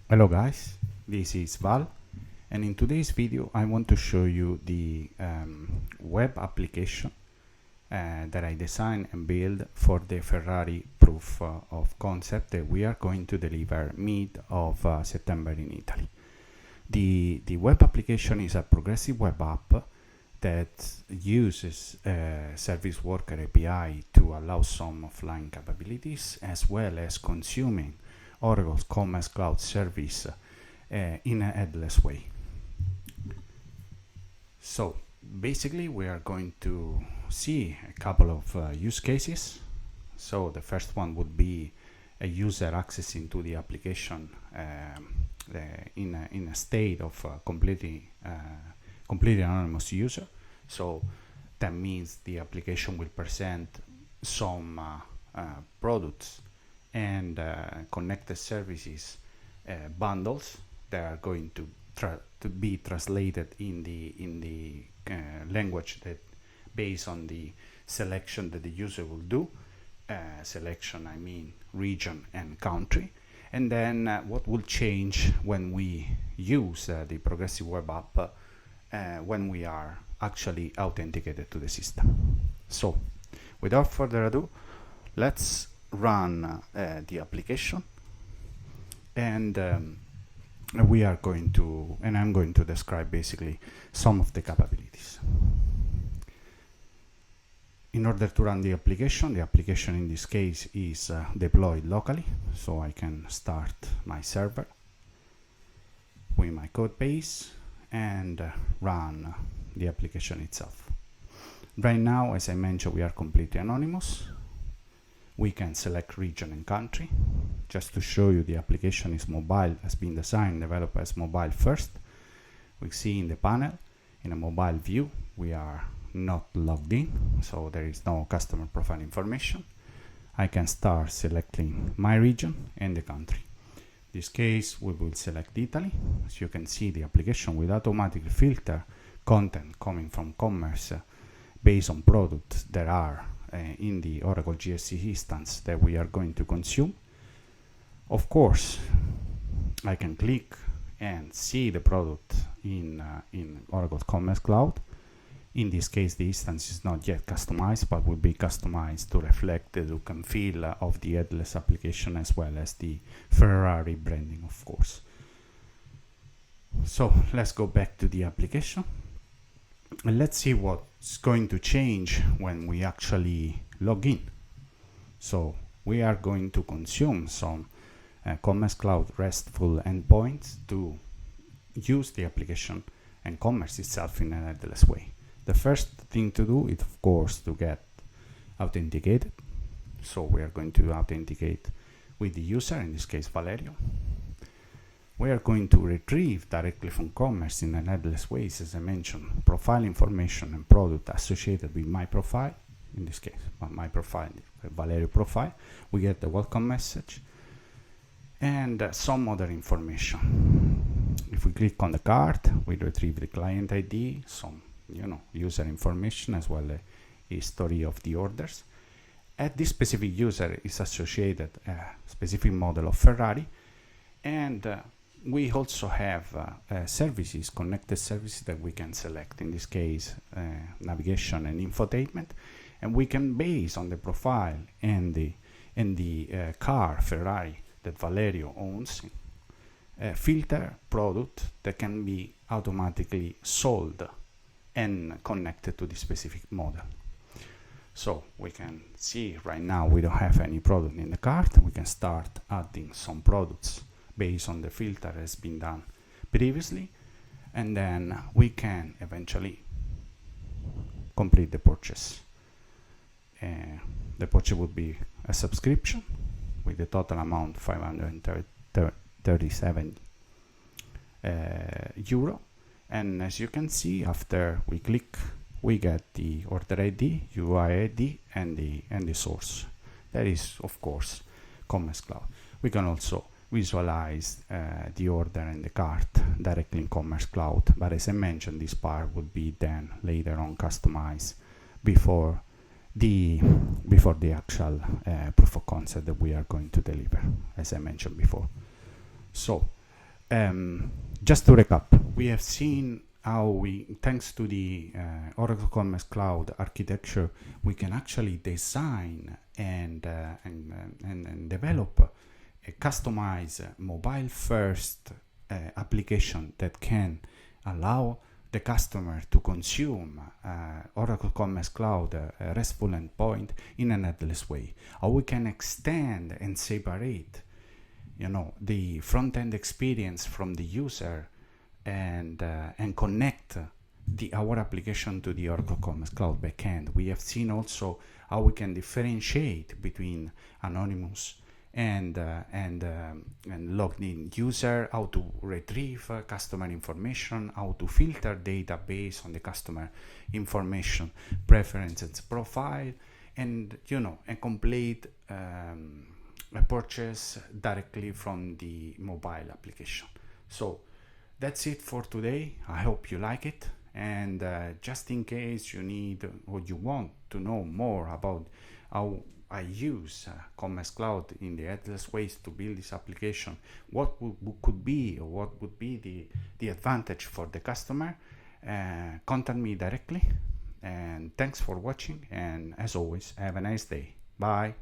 Hello guys, this is Val, and in today's video I want to show you the web application that I designed and built for the Ferrari proof of concept that we are going to deliver mid of September in Italy. The web application is a progressive web app that uses Service Worker API to allow some offline capabilities, as well as consuming Oracle's Commerce Cloud service in a headless way. So basically we are going to see a couple of use cases. So the first one would be a user accessing to the application in a state of completely anonymous user. So that means the application will present some products and connected services bundles that are going to be translated in the language that based on the selection that the user will do. Selection, I mean region and country. And then what will change when we use the progressive web app when we are actually authenticated to the system. So without further ado, let's run the application, and we are going to, and I'm going to describe basically some of the capabilities. In order to run the application in this case is deployed locally, so I can start my server with my code base and run the application itself. Right now, as I mentioned, we are completely anonymous. We can select region and country. Just to show you, the application is mobile, has been designed, developed as mobile first. We see in the panel, in a mobile view, we are not logged in, so there is no customer profile information. I can start selecting my region and the country. In this case, we will select Italy. As you can see, the application will automatically filter content coming from commerce based on products that are in the Oracle GSC instance that we are going to consume. Of course, I can click and see the product in Oracle Commerce Cloud. In this case, the instance is not yet customized, but will be customized to reflect the look and feel of the headless application, as well as the Ferrari branding, of course. So let's go back to the application. And let's see what's going to change when we actually log in. So we are going to consume some Commerce Cloud RESTful endpoints to use the application and commerce itself in an headless way. The first thing to do is, of course, to get authenticated. So we are going to authenticate with the user, in this case Valerio. We are going to retrieve directly from commerce in an headless way, as I mentioned, profile information and product associated with my profile. In this case, my profile, Valerio profile. We get the welcome message and some other information. If we click on the card, we retrieve the client ID, some user information, as well as history of the orders. At this specific user is associated a specific model of Ferrari, and we also have services, connected services that we can select. In this case, navigation and infotainment, and we can, base on the profile and the car Ferrari that Valerio owns, filter product that can be automatically sold and connected to the specific model. So we can see right now we don't have any product in the cart. We can start adding some products based on the filter has been done previously, and then we can eventually complete the purchase. The purchase would be a subscription with the total amount 537 euro. And as you can see, after we click, we get the order ID, UI ID, and the source. That is, of course, Commerce Cloud. We can also visualize the order and the cart directly in Commerce Cloud, but as I mentioned, this part would be then later on customized before the actual proof of concept that we are going to deliver, as I mentioned before. So Just to recap, we have seen how we, thanks to the Oracle Commerce Cloud architecture, we can actually design and develop a customized mobile-first application that can allow the customer to consume Oracle Commerce Cloud RESTful endpoint in an headless way. How we can extend and separate, the front-end experience from the user and connect our application to the Oracle Commerce Cloud backend. We have seen also how we can differentiate between anonymous and logged in user, how to retrieve customer information, how to filter data based on the customer information, preferences, profile, and a complete a purchase directly from the mobile application. So that's it for today. I hope you like it, and just in case you need or you want to know more about how I use Commerce Cloud in the headless ways to build this application, what could be, or what would be the advantage for the customer, contact me directly. And thanks for watching, and as always, have a nice day. Bye.